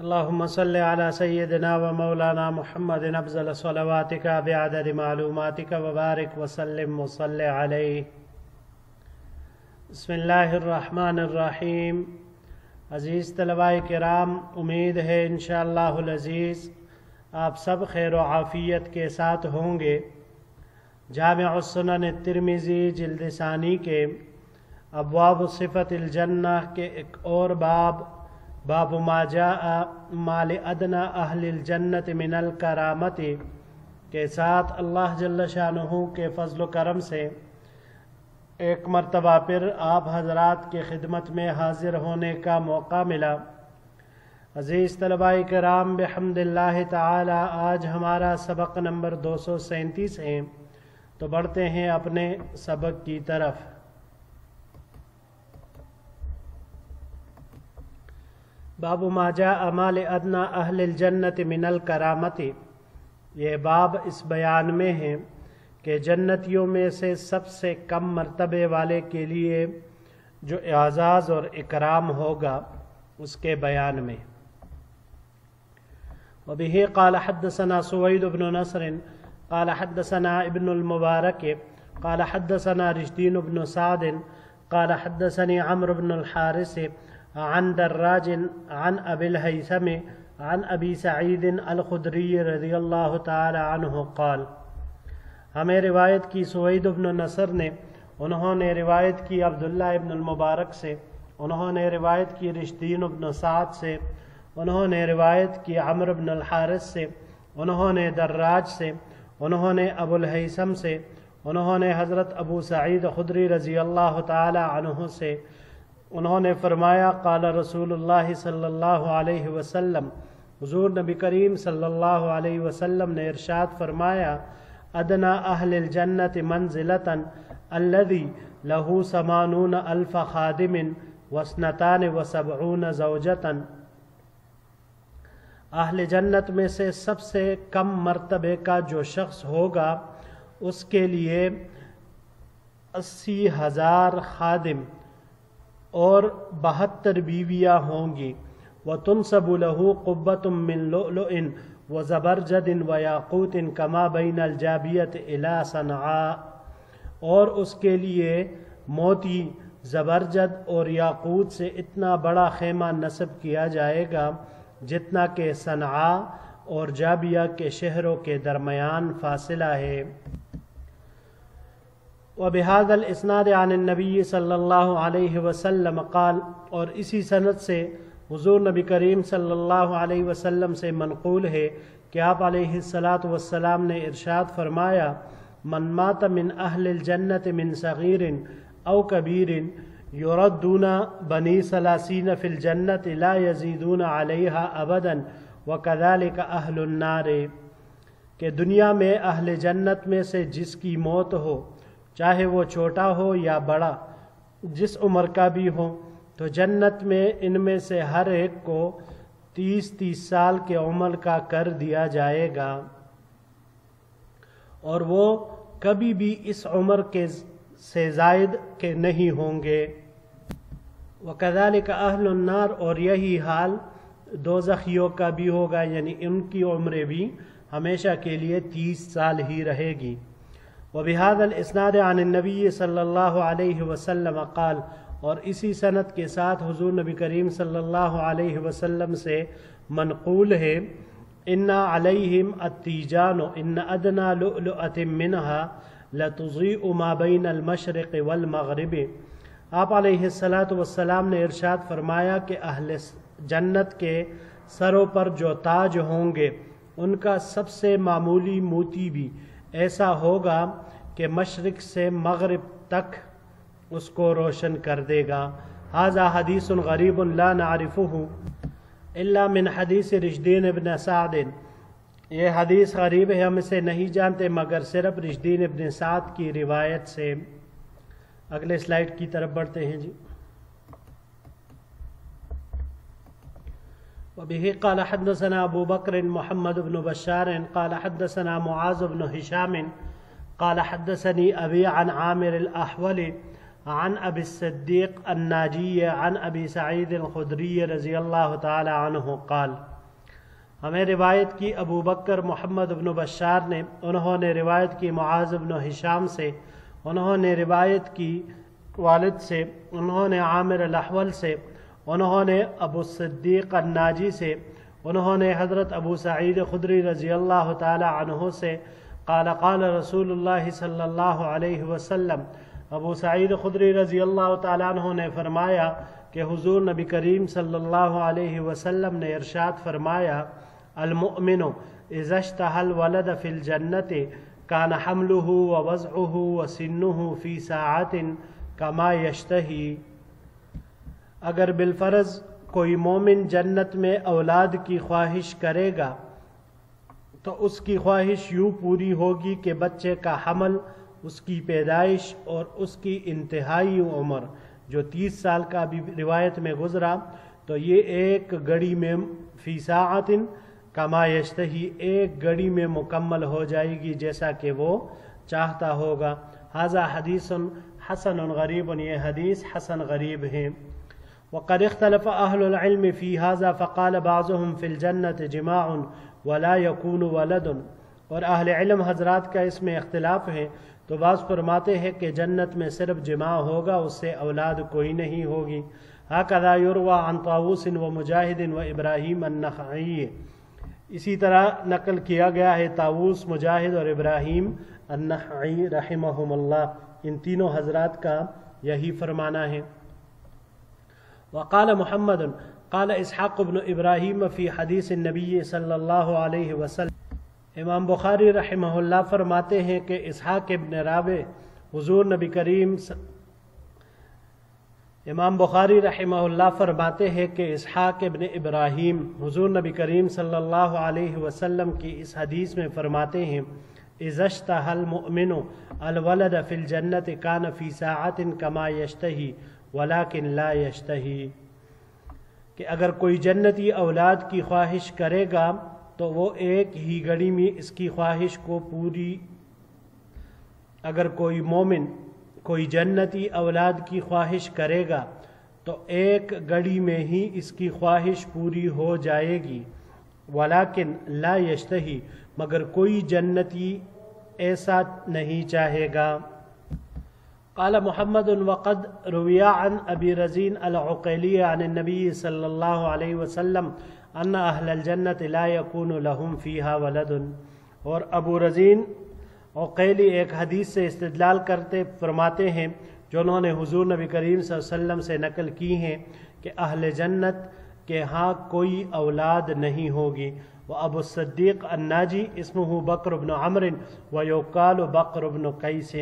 اللهم صل على سيدنا ومولانا محمد أفضل صلواتك بعدد معلوماتك وبارك وسلم وصل عليه. بسم اللہ الرحمن الرحیم. عزیز طلباء کرام، امید ہے انشاءاللہ العزیز آپ سب خیر و عافیت کے ساتھ ہوں گے. جامع السنن الترمذی جلد ثانی کے ابواب صفت الجنہ کے ایک اور باب ما جاء مال ادنا اہل الجنت من الکرامت کے ساتھ اللہ جل شانہ کے فضل و کرم سے ایک مرتبہ پھر آپ حضرات کی خدمت میں حاضر ہونے کا موقع ملا. عزیز طلباء کرام، بحمد اللہ تعالی آج ہمارا سبق نمبر 237 ہے. تو بڑھتے ہیں اپنے سبق کی طرف. باب ما جاء مال ادنا اہل الجنت من الکرامت. یہ باب اس بیان میں ہے کہ جنتیوں میں سے سب سے کم مرتبے والے کے لیے جو اعزاز اور اکرام ہوگا اس کے بیان میں. وبه قال حدثنا سويد بن نصر قال حدثنا ابن المبارك قال حدثنا رشدين بن سعد قال حدثني عمرو بن الحارث عن دراج عن ابي الهيثم عن ابي سعيد الخدري رضي الله تعالى عنه قال. ہمیں روایت کی سوید بن نصر نے، انہوں نے روایت کی عبداللہ ابن المبارک سے، انہوں نے روایت کی رشدین بن سعد سے، انہوں نے روایت کی عمرو بن الحارث سے، انہوں نے دراج سے، انہوں نے ابو الہیثم سے، انہوں نے حضرت ابو سعید خدری رضی اللہ تعالی عنہ سے، انہوں نے فرمایا قال رسول اللہ صلی اللہ علیہ وسلم، حضور نبی کریم صلی اللہ علیہ وسلم نے ارشاد فرمایا ادنا اہل الجنت منزلتا الذی له 80,000 خادم و 72 زوجتا. اہل جنت میں سے سب سے کم مرتبے کا جو شخص ہوگا اس کے لیے 80,000 خادم اور 72 بیویاں ہوں گی. وَتُنْصَبُ لَهُ قُبَّةٌ مِّن لُؤْلُؤٍ وَزَبَرْجَدٍ وَيَاقُوتٍ كَمَا بَيْنَ الْجَابِيَةِ إِلَى صَنْعَاء. اور اس کے لیے موتی، زبرجد اور یاقوت سے اتنا بڑا خیمہ نصب کیا جائے گا جتنا کہ صنعاء اور جابیہ کے شہروں کے درمیان فاصلہ ہے. وبهذا الاسناد عن النبی صلی اللہ علیہ وسلم قال. اور اسی سند سے حضور نبی کریم صلی اللہ علیہ وسلم سے منقول ہے کہ آپ علیہ الصلاۃ والسلام نے ارشاد فرمایا من مات من اہل الجنت من صغیر او کبیر یردون بنی 30 فی الجنت لا یزیدون علیہا ابدا وکذالک اہل النار. کہ دنیا میں اہل جنت میں سے جس کی موت ہو، چاہے وہ چھوٹا ہو یا بڑا، جس عمر کا بھی ہو، تو جنت میں ان میں سے ہر ایک کو 30 سال کے عمر کا کر دیا جائے گا اور وہ کبھی بھی اس عمر کے سے زائد کے نہیں ہوں گے. وَكَذَلِكَ أَهْلُ النَّارِ. اور یہی حال دوزخیوں کا بھی ہوگا، یعنی ان کی عمریں بھی ہمیشہ کے لیے 30 سال ہی رہے گی. وبهذا الاسناد عن النبی صلی اللہ علیہ وسلم قال. اور اسی سند کے ساتھ حضور نبی کریم صلی اللہ علیہ وسلم سے منقول ہے ان علیہم التیجان ان ادنا لؤلؤۃ منها لتضیء ما بین المشرق والمغرب. آپ علیہ الصلاۃ والسلام نے ارشاد فرمایا کہ اہل جنت کے سروں پر جو تاج ہوں گے ان کا سب سے معمولی موتی بھی ایسا ہوگا کہ مشرق سے مغرب تک اس کو روشن کر دے گا. ھذا حدیث غریب لا نعرفہ الا من حدیث رشدین ابن سعد. یہ حدیث غریب ہے، ہم اسے نہیں جانتے مگر صرف رشدین ابن سعد کی روایت سے. اگلے سلائیڈ کی طرف بڑھتے ہیں جی. وبه قال حدثنا ابو بکر محمد بن بشار قال حدثنا معاذ بن هشام قال حدثني ابي عن عامر الاحول عن ابي الصديق الناجي عن ابي سعيد الخدري رضي الله تعالى عنه قال. ہمیں روایت کی ابو بکر محمد بن بشار نے، انہوں نے روایت کی معاذ بن ہشام سے، انہوں نے روایت کی والد سے، انہوں نے عامر الاحول سے، انہوں نے ابو الصدیق الناجی سے، انہوں نے حضرت ابو سعید خدری رضی اللہ تعالی عنہ سے قال قال رسول اللہ صلی اللہ علیہ وسلم، ابو سعید خدری رضی اللہ تعالیٰ عنہ نے فرمایا کہ حضور نبی کریم صلی اللہ علیہ وسلم نے ارشاد فرمایا، المؤمن اذا اشتهى الولد في الجنة كان حمله ووضعه وسنه في ساعة كما يشتهي۔ اگر بالفرض کوئی مومن جنت میں اولاد کی خواہش کرے گا تو اس کی خواہش یوں پوری ہوگی کہ بچے کا حمل، اس کی پیدائش اور اس کی انتہائی عمر جو 30 سال کا بھی روایت میں گزرا، تو یہ ایک گھڑی میں فی ساعت کما یشتہی، ایک گھڑی میں مکمل ہو جائے گی جیسا کہ وہ چاہتا ہوگا۔ ھذا حدیث حسن غریب، یہ حدیث حسن غریب ہے۔ وقد اختلف اہل العلم فی ھذا فقال بعضهم فی الجنت جماع ولا يكون ولد، اور اہل علم حضرات کا اس میں اختلاف ہے، تو بعض فرماتے ہیں کہ جنت میں صرف جماع ہوگا، اس سے اولاد کوئی نہیں ہوگی۔ ھکذا یروى عن طاووس ومجاہد وابراہیم النخعی، اسی طرح نقل کیا گیا ہے طاووس، مجاہد اور ابراہیم النخعی رحمہم اللہ، ان تینوں حضرات کا یہی فرمانا ہے۔ وقال محمد قال اسحاق بن ابراہیم فی حدیث النبی صلی اللہ علیہ وسلم، امام بخاری رحمہ اللہ فرماتے ہیں کہ اسحاق ابن رابع حضور نبی کریم امام بخاری رحمہ اللہ فرماتے ہیں کہ اسحاق ابن ابراہیم حضور نبی کریم صلی اللہ علیہ وسلم کی اس حدیث میں فرماتے ہیں، اذا اشتهى المؤمن الولد فی الجنت کان فی ساعت کما یشتہی ولکن لا یشتہی، کہ اگر کوئی جنتی اولاد کی خواہش کرے گا تو وہ ایک ہی گھڑی میں اس کی خواہش کو پوری، اگر کوئی مومن کوئی جنتی اولاد کی خواہش کرے گا تو ایک گھڑی میں ہی اس کی خواہش پوری ہو جائے گی، ولیکن لا یشتہی، مگر کوئی جنتی ایسا نہیں چاہے گا۔ قال محمد وقد روی عن ابی رزین العقیلی عن النبی صلی اللہ علیہ وسلم ان اہل الجنت لا یکون لہم فیہا ولد، اور ابو رزین عقیلی ایک حدیث سے استدلال کرتے فرماتے ہیں جو انہوں نے حضور نبی کریم صلی اللہ علیہ وسلم سے نقل کی ہیں کہ اہل جنت کے ہاں کوئی اولاد نہیں ہوگی۔ وابو الصدیق الناجی اسمہ بکر بن عمرو ویقال بکر بن قیس،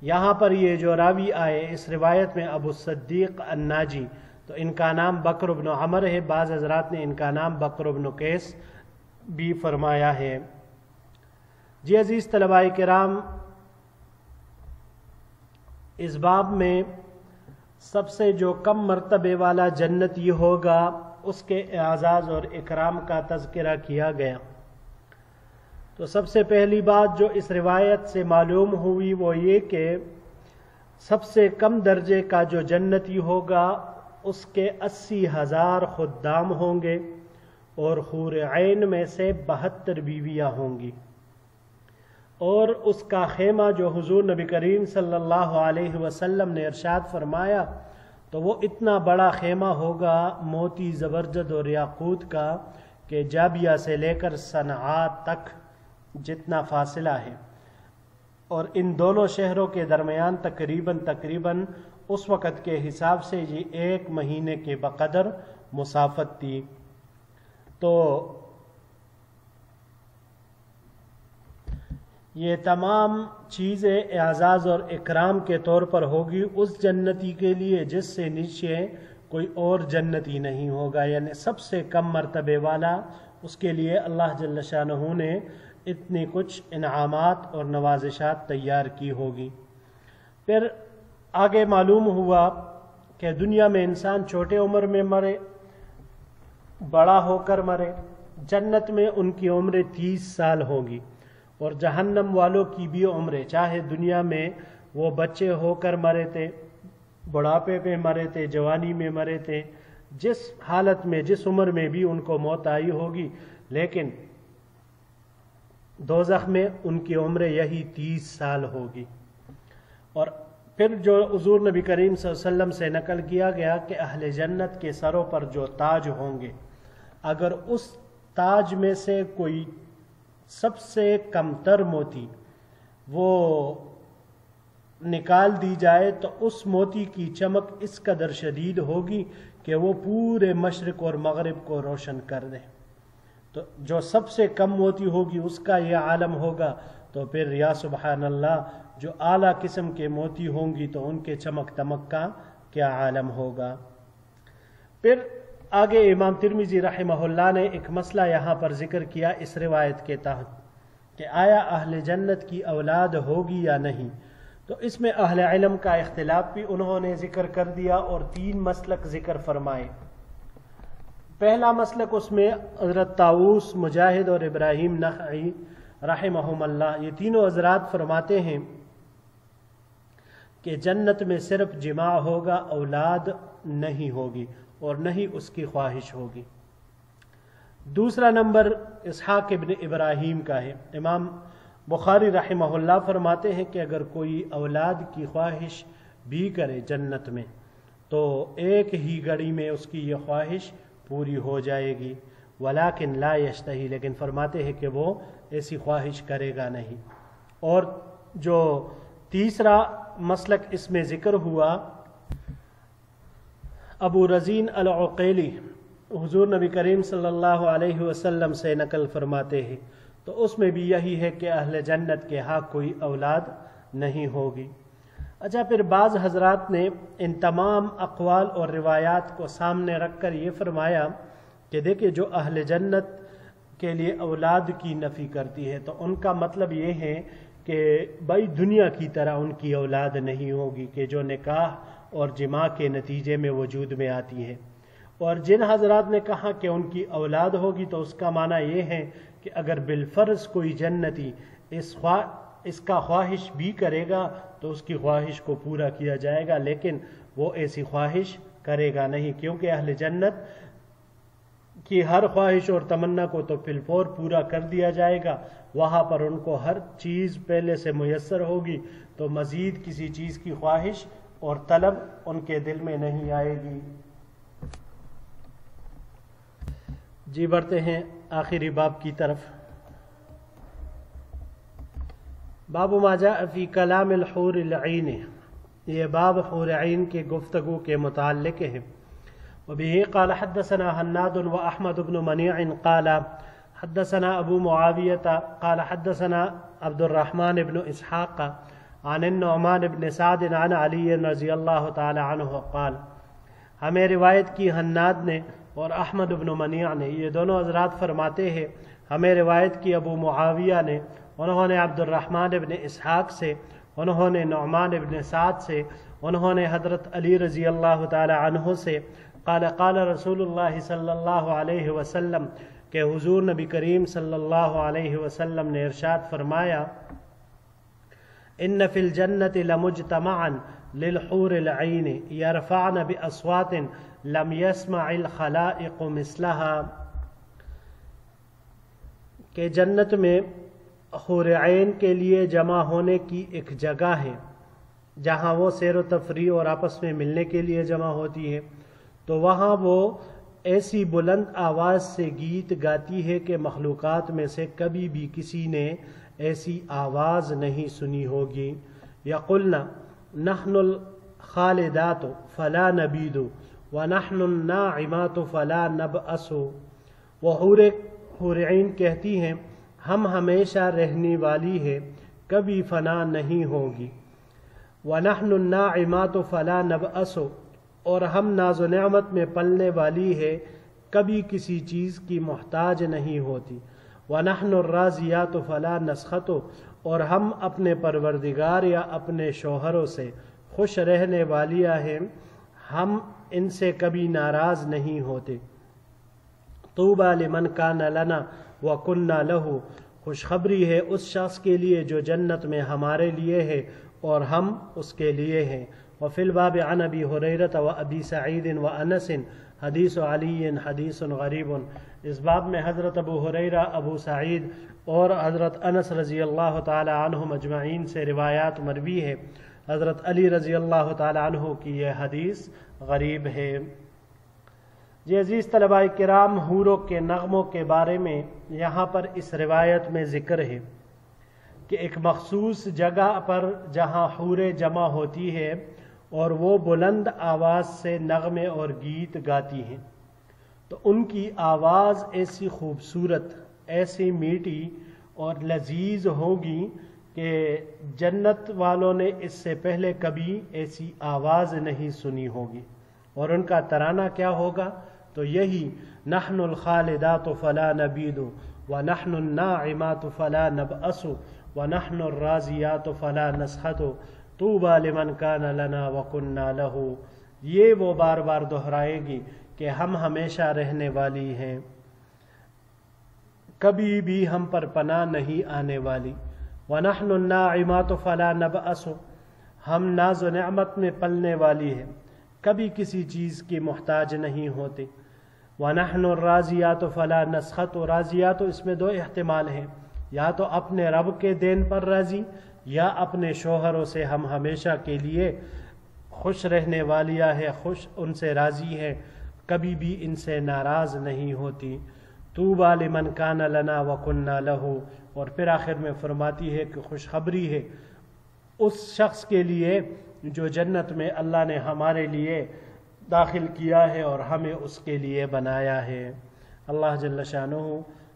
یہاں پر یہ جو راوی آئے اس روایت میں ابو الصدیق الناجی، تو ان کا نام بکر بن عمر ہے، بعض حضرات نے ان کا نام بکر بن قیس بھی فرمایا ہے۔ جی عزیز طلباء کرام، اس باب میں سب سے جو کم مرتبے والا جنتی ہوگا اس کے اعزاز اور اکرام کا تذکرہ کیا گیا۔ تو سب سے پہلی بات جو اس روایت سے معلوم ہوئی وہ یہ کہ سب سے کم درجے کا جو جنتی ہوگا اس کے 80,000 خدام ہوں گے اور حور عین میں سے 72 بیویاں ہوں گی، اور اس کا خیمہ جو حضور نبی کریم صلی اللہ علیہ وسلم نے ارشاد فرمایا تو وہ اتنا بڑا خیمہ ہوگا موتی زبرجد اور یاقوت کا کہ جابیہ سے لے کر صنعاء تک جتنا فاصلہ ہے، اور ان دونوں شہروں کے درمیان تقریباً اس وقت کے حساب سے یہ 1 مہینے کے بقدر مسافت تھی۔ تو یہ تمام چیزیں اعزاز اور اکرام کے طور پر ہوگی اس جنتی کے لیے جس سے نیچے کوئی اور جنتی نہیں ہوگا، یعنی سب سے کم مرتبے والا، اس کے لیے اللہ جل شانہ نے اتنی کچھ انعامات اور نوازشات تیار کی ہوگی۔ پھر آگے معلوم ہوا کہ دنیا میں انسان چھوٹے عمر میں مرے، بڑا ہو کر مرے، جنت میں ان کی عمریں 30 سال ہوگی، اور جہنم والوں کی بھی عمریں، چاہے دنیا میں وہ بچے ہو کر مرے تھے، بڑھاپے پہ مرے تھے، جوانی میں مرے تھے، جس حالت میں جس عمر میں بھی ان کو موت آئی ہوگی، لیکن دوزخ میں ان کی عمر یہی 30 سال ہوگی۔ اور پھر جو حضور نبی کریم صلی اللہ علیہ وسلم سے نقل کیا گیا کہ اہل جنت کے سروں پر جو تاج ہوں گے، اگر اس تاج میں سے کوئی سب سے کم تر موتی وہ نکال دی جائے تو اس موتی کی چمک اس قدر شدید ہوگی کہ وہ پورے مشرق اور مغرب کو روشن کر دے۔ تو جو سب سے کم موتی ہوگی اس کا یہ عالم ہوگا، تو پھر یا سبحان اللہ جو اعلیٰ قسم کے موتی ہوں گی تو ان کے چمک دمک کا کیا عالم ہوگا۔ پھر آگے امام ترمذی رحمہ اللہ نے ایک مسئلہ یہاں پر ذکر کیا اس روایت کے تحت کہ آیا اہل جنت کی اولاد ہوگی یا نہیں، تو اس میں اہل علم کا اختلاف بھی انہوں نے ذکر کر دیا اور 3 مسلک ذکر فرمائے۔ پہلا مسلک اس میں حضرت طاؤوس، مجاہد اور ابراہیم نخعی رحمہم اللہ، یہ تینوں حضرات فرماتے ہیں کہ جنت میں صرف جماع ہوگا، اولاد نہیں ہوگی اور نہ ہی اس کی خواہش ہوگی۔ دوسرا نمبر اسحاق ابن ابراہیم کا ہے۔ امام بخاری رحمہ اللہ فرماتے ہیں کہ اگر کوئی اولاد کی خواہش بھی کرے جنت میں تو ایک ہی گھڑی میں اس کی یہ خواہش پوری ہو جائے گی، ولیکن لا یشتہی، لیکن فرماتے ہیں کہ وہ ایسی خواہش کرے گا نہیں۔ اور جو تیسرا مسلک اس میں ذکر ہوا، ابو رزین العقیلی حضور نبی کریم صلی اللہ علیہ وسلم سے نقل فرماتے ہیں، تو اس میں بھی یہی ہے کہ اہل جنت کے ہاں کوئی اولاد نہیں ہوگی۔ اچھا، پھر بعض حضرات نے ان تمام اقوال اور روایات کو سامنے رکھ کر یہ فرمایا کہ دیکھیں جو اہل جنت کے لیے اولاد کی نفی کرتی ہے تو ان کا مطلب یہ ہے کہ بھائی دنیا کی طرح ان کی اولاد نہیں ہوگی کہ جو نکاح اور جماع کے نتیجے میں وجود میں آتی ہے۔ اور جن حضرات نے کہا کہ ان کی اولاد ہوگی تو اس کا معنی یہ ہے کہ اگر بالفرض کوئی جنتی اس کا خواہش بھی کرے گا تو اس کی خواہش کو پورا کیا جائے گا، لیکن وہ ایسی خواہش کرے گا نہیں، کیونکہ اہل جنت کی ہر خواہش اور تمنا کو تو فی الفور پورا کر دیا جائے گا، وہاں پر ان کو ہر چیز پہلے سے میسر ہوگی، تو مزید کسی چیز کی خواہش اور طلب ان کے دل میں نہیں آئے گی۔ جی بڑھتے ہیں آخری باب کی طرف۔ باب ما جاء فی کلام الحور العین، یہ باب حور عین کے گفتگو کے متعلق ہے۔ وبه قال حدثنا حناد واحمد بن منیع قال حدثنا ابو معاویہ قال حدثنا عبد الرحمن بن اسحاق عن النعمان بن سعد عن علی رضی اللہ تعالی عنہ قال، ہمیں روایت کی حناد نے اور احمد بن منیع نے، یہ دونوں حضرات فرماتے ہیں ہمیں روایت کی ابو معاویہ نے، انہوں نے عبد الرحمن بن اسحاق سے، انہوں نے نعمان بن سعد سے، انہوں نے حضرت علی رضی اللہ تعالی عنہ سے، قال قال رسول اللہ صلی اللہ علیہ وسلم، کہ حضور نبی کریم صلی اللہ علیہ وسلم نے ارشاد فرمایا، ان فی الجنت لمجتمعا للحور العین یرفعن باصوات لم يسمع الخلائق مثلها، کہ جنت میں حور عین کے لیے جمع ہونے کی ایک جگہ ہے جہاں وہ سیر و تفریح اور آپس میں ملنے کے لیے جمع ہوتی ہے، تو وہاں وہ ایسی بلند آواز سے گیت گاتی ہے کہ مخلوقات میں سے کبھی بھی کسی نے ایسی آواز نہیں سنی ہوگی۔ یقولنا نحن الخالدات فلا نبید ونحن الناعمات فلا نبأس، وہ حور عین کہتی ہیں ہم ہمیشہ رہنے والی ہے، کبھی فنا نہیں ہوگی، وَنَحْنُ النَّاعِمَاتُ فَلَا نَبْأَسُ، اور ہم ناز و نعمت میں پلنے والی ہے، کبھی کسی چیز کی محتاج نہیں ہوتی، وَنَحْنُ الرَّاضِيَاتُ فَلَا نَسْخَطُ، اور ہم اپنے پروردگار یا اپنے شوہروں سے خوش رہنے والیاں ہیں، ہم ان سے کبھی ناراض نہیں ہوتے۔ طوبیٰ لمن کان لنا وَكُنَّا لَهُ، خوشخبری ہے اس شخص کے لیے جو جنت میں ہمارے لیے ہے اور ہم اس کے لیے ہیں۔ وفی الباب عن ابی ہریرہ وابی سعید وانس، حدیث علی حدیث غریب۔ اس باب میں حضرت ابو ہریرہ، ابو سعید اور حضرت انس رضی اللہ تعالی عنہ مجمعین سے روایات مروی ہے۔ حضرت علی رضی اللہ تعالی عنہ کی یہ حدیث غریب ہے۔ جی عزیز طلباء کرام، حوروں کے نغموں کے بارے میں یہاں پر اس روایت میں ذکر ہے کہ ایک مخصوص جگہ پر جہاں حوریں جمع ہوتی ہے اور وہ بلند آواز سے نغمے اور گیت گاتی ہیں، تو ان کی آواز ایسی خوبصورت، ایسی میٹھی اور لذیذ ہوگی کہ جنت والوں نے اس سے پہلے کبھی ایسی آواز نہیں سنی ہوگی۔ اور ان کا ترانہ کیا ہوگا؟ تو یہی نحن الخالدات فلا نبید ونحن الناعمات فلا نبأس ونحن الرازیات فلا نسخط طوبى لمن كان لنا وكنا له۔ یہ وہ بار بار دہرائے گی کہ ہم ہمیشہ رہنے والی ہیں، کبھی بھی ہم پر پناہ نہیں آنے والی۔ وَنَحْنُ النَّاعِمَاتُ فَلَا نَبْأَسُ، ہم ناز و نعمت میں پلنے والی ہیں، کبھی کسی چیز کی محتاج نہیں ہوتے۔ وَنَحْنُ الرَّازِيَاتُ فَلَا نَسْخَطُ، راضیات اس میں دو احتمال ہیں، یا تو اپنے رب کے دین پر راضی، یا اپنے شوہروں سے ہم ہمیشہ کے لیے خوش رہنے والیاں ہے، خوش ان سے راضی ہے، کبھی بھی ان سے ناراض نہیں ہوتی۔ طوبیٰ لمن کان لنا وکننا لہ، اور پھر آخر میں فرماتی ہے کہ خوشخبری ہے اس شخص کے لیے جو جنت میں اللہ نے ہمارے لیے داخل کیا ہے اور ہمیں اس کے لیے بنایا ہے۔ اللہ جل شانہ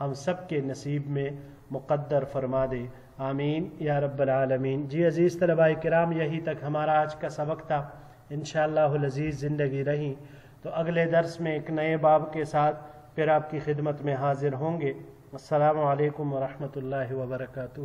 ہم سب کے نصیب میں مقدر فرما دے، آمین یا رب العالمین۔ جی عزیز طلباء کرام، یہی تک ہمارا آج کا سبق تھا۔ انشاءاللہ العزیز زندگی رہی تو اگلے درس میں ایک نئے باب کے ساتھ پھر آپ کی خدمت میں حاضر ہوں گے۔ السلام علیکم ورحمۃ اللہ وبرکاتہ۔